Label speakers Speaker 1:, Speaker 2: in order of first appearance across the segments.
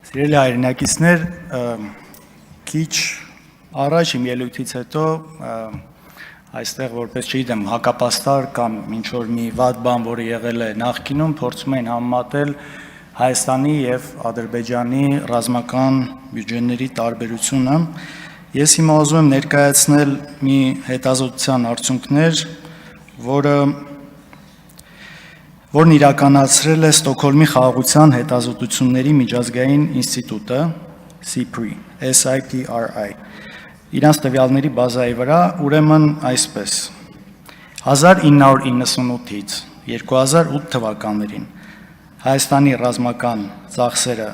Speaker 1: Սիրելի հայրենակիցներ, քիչ առաջ իմ ելույթից հետո այստեղ որպես չգիտեմ հակապաստար կամ ինչ որ մի վատ բան, որը եղել է նախկինում, փորձում են համեմատել Հայաստանի եւ Ադրբեջանի ռազմական բյուջեների տարբերությունը։ Ես հիմա ուզում եմ ներկայացնել մի հետազոտության արդյունքներ, որն իրականացրել է Ստոկհոլմի խաղաղության հետազոտությունների միջազգային ինստիտուտը SIPRI, SIPRI, իրանց տվյալների բազայի վրա, ուրեմն այսպես, 1998-ից 2008 թվականներին Հայաստանի ռազմական ծախսերը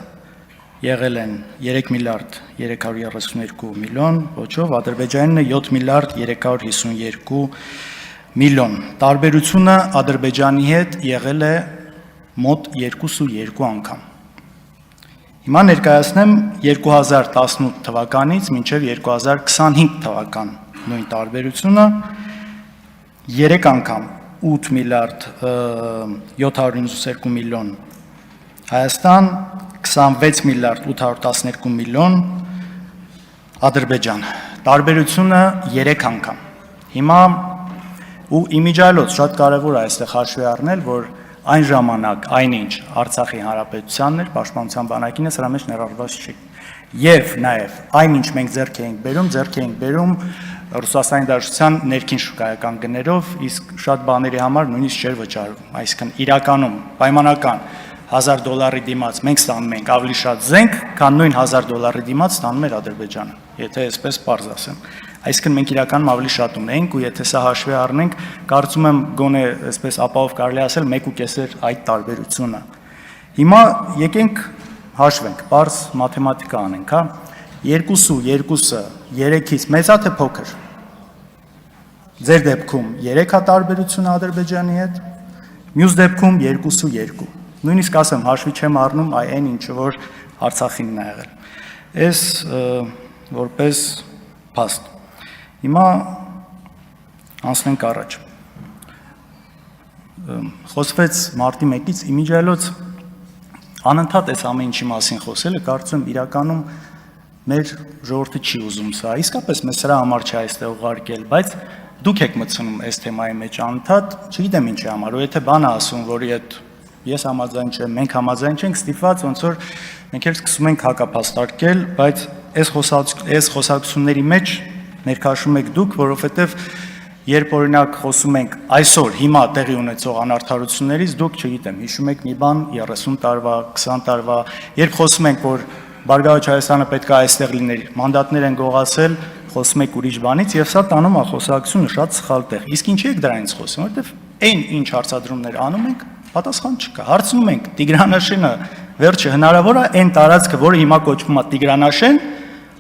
Speaker 1: եղել են 3 միլիարդ 332 միլիոն ոչով, Ադրբեջանինը 7 միլիարդ 352 միլիոն, տարբերությունը Ադրբեջանի հետ եղել է մոտ 2.2 անգամ։ Հիմա ներկայացնեմ 2018 թվականից մինչև 2025 թվական նույն տարբերությունը 3 անգամ 8 միլիարդ 792 միլիոն Հայաստան, 26 միլիարդ 812 միլիոն Ադրբեջան, տարբերությունը 3 անգամ։ Հիմա ու իմիջիալոց շատ կարևոր է այստեղ հաշվի առնել, որ այն ժամանակ այնինչ Արցախի հանրապետությանն էր, պաշտպանության բանակին է, սրա մեջ ներառված չի։ Եվ նաև այնինչ մենք ձեռք էինք բերում Ռուսաստանի Դաշնության ներքին շուկայական գներով, իսկ շատ բաների համար նույնիսկ չէր վճարվում, այսինքն իրականում պայմանական $1000 դիմաց մենք ստանում ենք ավելի շատ զենք, քան նույն $1000 դիմաց ստանում էր Ադրբեջանը, եթե այսպես պարզ ասեմ։ Այսինքն մենք իրականում ավելի շատ ունենք ու եթե սա հաշվի առնենք, կարծում եմ գոնե այսպես ապահով կարելի ասել 1.5 այդ տարբերությունը։ Հիմա եկենք հաշվենք, պարզ մաթեմատիկա անենք, հա։ 2-2-ը 3-ից մեծ է թե փոքր։ Ձեր դեպքում 3-ա տարբերությունը Ադրբեջանի հետ, մյուս դեպքում 2-2։ Նույնիսկ ասեմ, հաշվի չեմ առնում այն ինչը որ Արցախինն է եղել։ Այս որպես փաստ։ Հիմա անցնենք առաջ։ Խոսվեց մարտի 1-ից իմիջիալոց անընդհատ այս ամեն ինչի մասին խոսելը, կարծում եմ իրականում մեր ժողովուրդը չի ուզում սա։ Իսկապես մեզ սրա համար չի այստեղ ուղարկել, բայց դուք եք մտցնում այս թեմայի մեջ անընդհատ, չգիտեմ ինչի համար, ու եթե բանը ասում, որի հետ ես համաձայն չեմ, մենք համաձայն չենք, ստիպված ոնց որ մենք էլ սկսում ենք հակապաստարկել, բայց այս խոսակցությունների մեջ ներքաշում եք դուք, որովհետև երբ օրինակ խոսում ենք այսօր հիմա տեղի ունեցող անարդարություններից, դուք չգիտեմ, հիշում եք մի բան 30 տարվա, 20 տարվա, երբ խոսում ենք, որ Բարգավաճ Հայաստանը պետք է այստեղ լիներ, մանդատներ են գողացել, խոսում եք ուրիշ բանից եւ սա տանում է խոսակցությունը շատ սխալ տեղ։ Իսկ ինչի եք դրանից խոսում, որովհետև այն ինչ հարցադրումներ անում ենք, պատասխան չկա։ Հարցնում ենք Տիգրանաշենը վերջը հնարավոր է այն տարածքը, որը հիմա կոչվում է Տիգրանաշեն,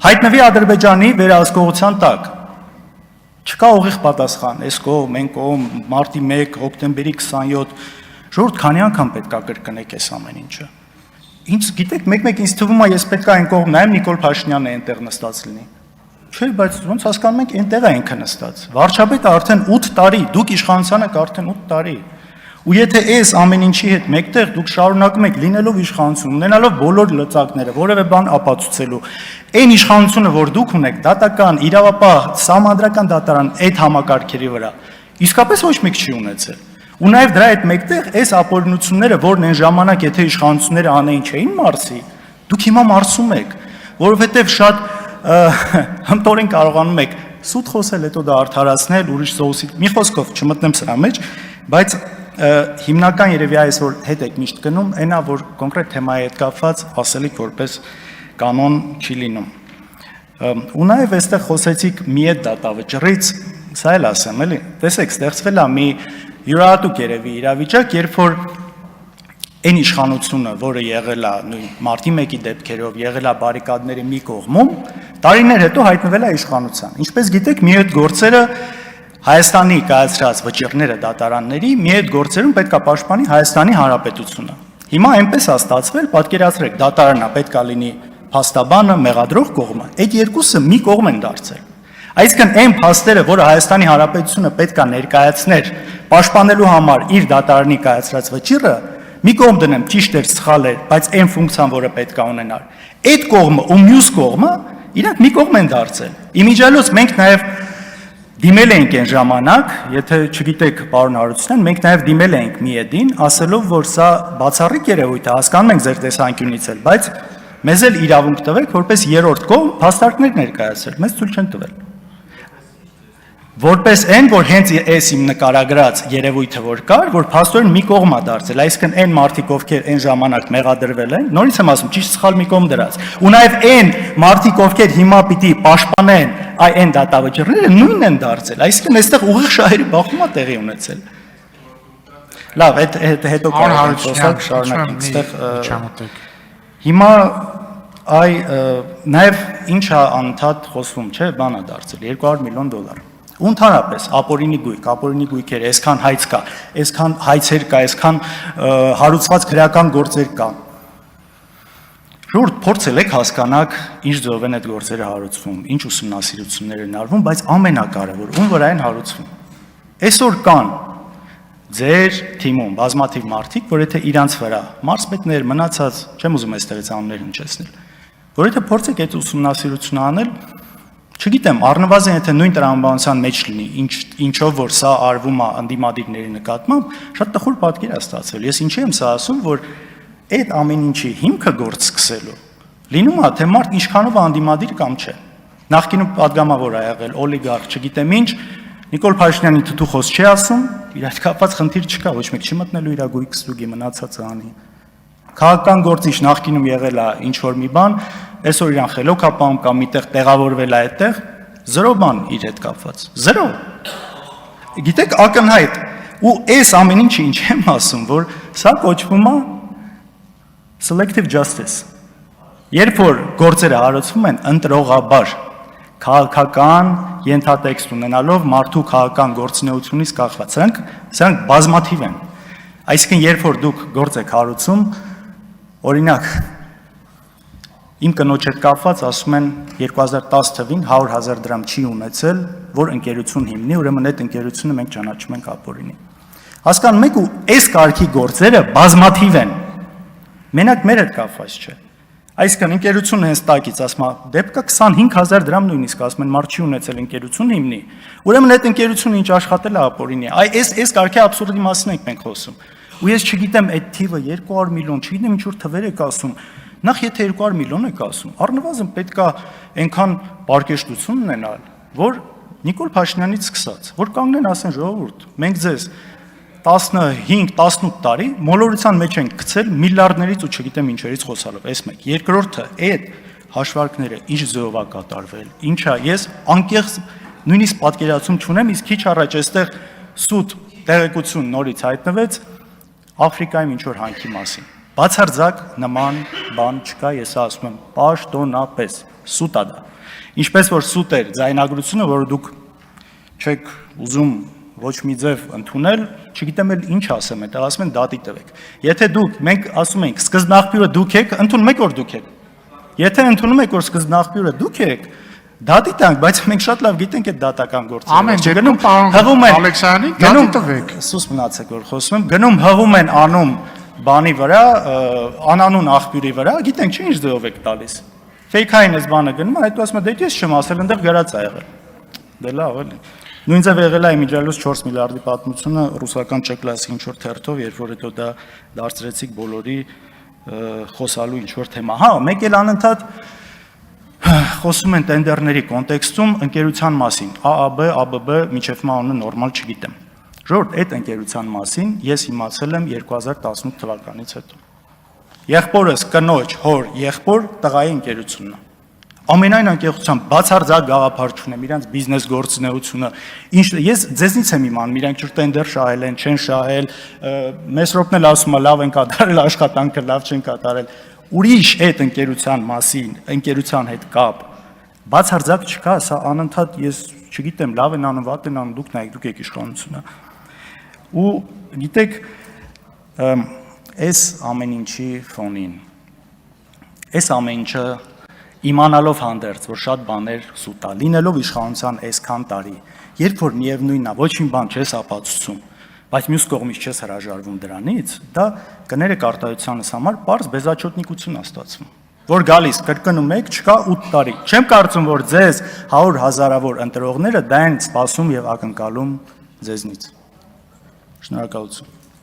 Speaker 1: հայտնվի Ադրբեջանի վերահսկողության տակ։ Չկա ուղիղ պատասխան, այս կողմ, այն կողմ, մարտի 1, հոկտեմբերի 27, ժողովուրդ քանի անգամ պետք է կրկնեք այս ամեն ինչը։ Ինչ գիտեք, մեկ-մեկ ինձ թվում է, ես պետք է այն կողմ նայեմ, Նիկոլ Փաշինյանն է այնտեղ նստած լինի։ Չէ, բայց ոնց հասկանում եք, այնտեղ է ինքը նստած։ Վարչապետը արդեն 8 տարի, դուք իշխանության եք արդեն 8 տարի։ Ու եթե այս ամեն ինչի հետ մեկտեղ դուք շարունակում եք լինելով իշխանություն, ունենալով բոլոր լծակները, որևէ բան ապացուցելու, այն իշխանությունը, որ դուք ունեք, դատական, իրավապահ, սահմանադրական դատարան այդ համակարգերի վրա, իսկապես ոչ մեկ չի ունեցել։ Ու նաև դրա հետ մեկտեղ այս ապօրինությունները, որն այն ժամանակ եթե իշխանությունները անեին չէին մարսի, դուք հիմա մարսում եք, որովհետև շատ հմտորեն կարողանում եք սուտ խոսել, հետո դա արդարացնել, ուրիշ սոուսի, մի խոսքով չմտնեմ սրա մեջ, բայց հիմնական երևի այս որ հետ եք միշտ գնում, այնա որ կոնկրետ թեմայի հետ կապված ասելիք որպես կանոն չի լինում։ Ու նաև այստեղ խոսեցիք մի այդ դատավճռից, սա էլ ասեմ, էլի, տեսեք, ստեղծվել է մի յուրահատուկ երևի իրավիճակ, երբ որ այն իշխանությունը, որը եղել է նույն մարտի 1-ի դեպքերով, եղել է բարիկադների մի կողմում, տարիներ հետո հայտնվել է իշխանության։ Ինչպես գիտեք, մի այդ գործերը Հայաստանի կայացրած վճիռները դատարանների մի այդ գործերում պետք է պաշտպանի Հայաստանի Հանրապետությունը։ Հիմա այնպես է ստացվել, պատկերացրեք, դատարանը պետք է լինի փաստաբանը, մեղադրող կողմը։ Այդ երկուսը մի կողմ են դարձել։ Այսինքն այն փաստերը, որը Հայաստանի Հանրապետությունը պետք է ներկայացներ պաշտպանելու համար իր դատարանի կայացրած վճիռը, մի կողմ դնեմ ճիշտ էր, սխալ էր, բայց այն ֆունկցիան, որը պետք է ունենար։ Այդ կողմը ու մյուս կողմը իրանք մի կողմ են դարձել։ Իմիջիալոց մենք նաև դիմել էինք այն ժամանակ, եթե չգիտեք, պարոն Հարությունյան, մենք նաև դիմել էինք ՄԻԵԴ-ին, ասելով, որ սա բացառիկ երևույթ է, հասկանում ենք ձեր տեսանկյունից էլ, բայց մեզ էլ իրավունք տվեք, որպես երրորդ կողմ փաստարկներ ներկայացրել, մեզ ցույց չեն տվել։ Որպես այն, որ հենց այս իմ նկարագրած երևույթը որ կար, որ փաստորեն մի կողմ է դարձել, այսինքն այն մարդիկ, ովքեր այն ժամանակ մեղադրվել են, նորից եմ ասում, ճիշտ սխալ մի կողմ դրած, ու նաև այն մարդիկ, ովքեր հիմա պիտի պաշտպանեն այն դատավճիռները, նույնն են դարձել, այսինքն այստեղ ուղիղ շահերի բախում է տեղի ունեցել։ Լավ, հետո կարող խոսալ, շարունակենք, այստեղ հիմա նաև ինչ է անընդհատ խոսվում, չէ, բան է դարձել, $200 միլիոն։ Ու ընդհանրապես ապօրինի գույքեր, այսքան հայց կա, այսքան հայցեր կա, այսքան հարուցված քրեական գործեր կա։ Ժողովուրդ, փորձել եք հասկանալ, ինչ ձևով են այդ գործերը հարուցվում, ինչ ուսումնասիրություններ են արվում, բայց ամենակարևոր, ում վրա են հարուցվում։ Այսօր կան ձեր թիմում բազմաթիվ մարդիկ, որ եթե իրանց վրա մարզպետներ մնացած, չեմ ուզում այստեղից անուններ հնչեցնել, որ եթե փորձեք այդ ուսումնասիրությունը անել, չգիտեմ, առնվազն եթե նույն տրամաբանության մեջ լինի, ինչով որ սա արվում է անդիմադիրների նկատմամբ, շատ տխուր պատկեր է ստացվել։ Ես ինչի եմ սա ասում, որ այդ ամեն ինչի հիմքը գործ սկսելու լինում է, թե մարդ ինչքանով անդիմադիր կամ չէ։ Նախկինում падգամավոր ա եղել, օլիգարխ, չգիտեմ ինչ, Նիկոլ Փաշինյանի թթուխոս չի ասում, իր հետ կապված խնդիր չկա, ոչ մեկ չի մտնելու իր գույք ստուգի մնացածը անի։ Քաղաքական գործիչ նախկինում եղել է ինչ որ մի բան, այսօր իրան խելոք ապահում կամ միտեղ տեղավորվել է այդտեղ, զրո բան իր հետ կապված, զրո։ Գիտեք, ակնհայտ, ու այս ամեն ինչը ինչ եմ ասում, որ սա կոչվում է selective justice։ Երբ որ գործերը հարուցվում են ընտրողաբար, քաղաքական ենթատեքստ ունենալով մարդու քաղաքական գործունեությունից կախված, սրանք բազմաթիվ են։ Այսինքն, երբ որ դուք գործ եք հարուցում, օրինակ, իմ կնոջ հետ կապված ասում են 2010 թվին 100,000 դրամ չի ունեցել, որ ընկերություն հիմնի, ուրեմն այդ ընկերությունը մենք ճանաչում ենք ապօրինի։ Հասկանում եք, ու այս կարգի գործերը բազմաթիվ են։ Մենակ մեր հետ կապված չէ։ Այսինքն ընկերությունը հենց տակից ասում է, դեպքը 25,000 դրամ նույնիսկ ասում են, մարդ չի ունեցել ընկերություն հիմնի։ Ուրեմն այդ ընկերությունը ինչ աշխատել է ապօրինի։ Այս կարգի աբսուրդի մասին ենք մենք խոսում։ Ու ես չգիտեմ այդ թիվը 200 միլիոն, չգիտեմ ինչ որ թվեր եք ասում։ Նախ եթե 200 միլիոն եք ասում, առնվազն պետք է այնքան պարկեշտություն ունենալ, որ Նիկոլ Փաշինյանից սկսած, որ կանգնեն ասեն ժողովուրդ, մենք ձեզ 15-18 տարի մոլորության մեջ ենք գցել միլիարդներից ու չգիտեմ ինչերից խոսալով, այս մեկ։ Երկրորդը, այդ հաշվարկները ինչ ձևով է կատարվել, ինչա, ես անկեղծ նույնիսկ պատկերացում չունեմ, իսկ քիչ առաջ այստեղ սուտ տեղեկություն նորից հայտնվեց Աֆրիկայում ինչ որ հանքի մասին։ Բացարձակ նման բան չկա, ես ասում եմ, պաշտոնապես սուտ է դա։ Ինչպես որ սուտ էր ձայնագրությունը, որ դուք չեք ուզում ոչ մի ձև ընդունել, չգիտեմ էլ ինչ ասեմ, այդտեղ ասում են դատի տվեք։ Եթե դուք, մենք ասում ենք, սկզբնաղբյուրը դուք եք, ընդունում եք որ դուք եք։ Եթե ընդունում եք որ սկզբնաղբյուրը դուք եք, դատի տանք, բայց մենք շատ լավ գիտենք այդ դատական գործերը։
Speaker 2: Ամեն դեպքում պարոն Ալեքսյանի դատի տվեք։
Speaker 1: Սուս մնացեք որ խոսում եմ, գնում հղում են անում բանի վրա, անանուն աղբյուրի վրա, գիտենք չէ ինչ ձևով եք տալիս։ Ֆեյքային էս բանը գնում է, հետո ասում է դե ես չեմ ասել, այնտեղ գրած է եղել։ Դե լավ էլի։ Նույն ձև եղել է իմիջիալոց 4 միլիարդի պատմությունը ռուսական Չ-կլասի ինչ որ թերթով, երբ որ հետո դա դարձրեցիք բոլորի խոսալու ինչ որ թեմա։ Հա, մեկ էլ անընդհատ խոսում են տենդերների կոնտեքստում ընկերության մասին, ԱԱԲ, ԱԲԲ, միջև մանունը նորմալ չգիտեմ։ Ժողովուրդ, այդ ընկերության մասին ես իմացել եմ 2018 թվականից հետո։ Եղբորս կնոջ, հոր, եղբոր տղայի ընկերությունն է։ Ամենայն անկեղծությամբ բացարձակ գաղափար չունեմ իրանց բիզնես գործունեությունը։ Ինչ ես ձեզնից եմ իմանում, իրանք ջուր տենդեր շահել են, չեն շահել, Մեսրոպն էլ ասում է լավ են կատարել աշխատանքը, լավ չեն կատարել։ Ուրիշ այդ ընկերության մասին, ընկերության հետ կապ բացարձակ չկա, սա անընդհատ ես չգիտեմ, լավ են անում, վատ են անում, դուք նայեք, դուք եք իշխանությունը։ Ու գիտեք, այս ամեն ինչի ֆոնին, այս ամեն ինչը իմանալով հանդերձ, որ շատ բաներ սուտ է, լինելով իշխանության այսքան տարի, երբ որ միևնույնն է, ոչ մի բան չես ապացուցում, բայց մյուս կողմից չես հրաժարվում դրանից, դա կներեք արտահայտությանս համար པարզ բեզաչոտնիկություն է ստացվում, որ գալիս կրկնում եք, չկա 8 տարի։ Չեմ կարծում, որ ձեզ 100 հազարավոր ընտրողները դա են սպասում եւ ակնկալում ձեզնից։ Շնորհակալություն։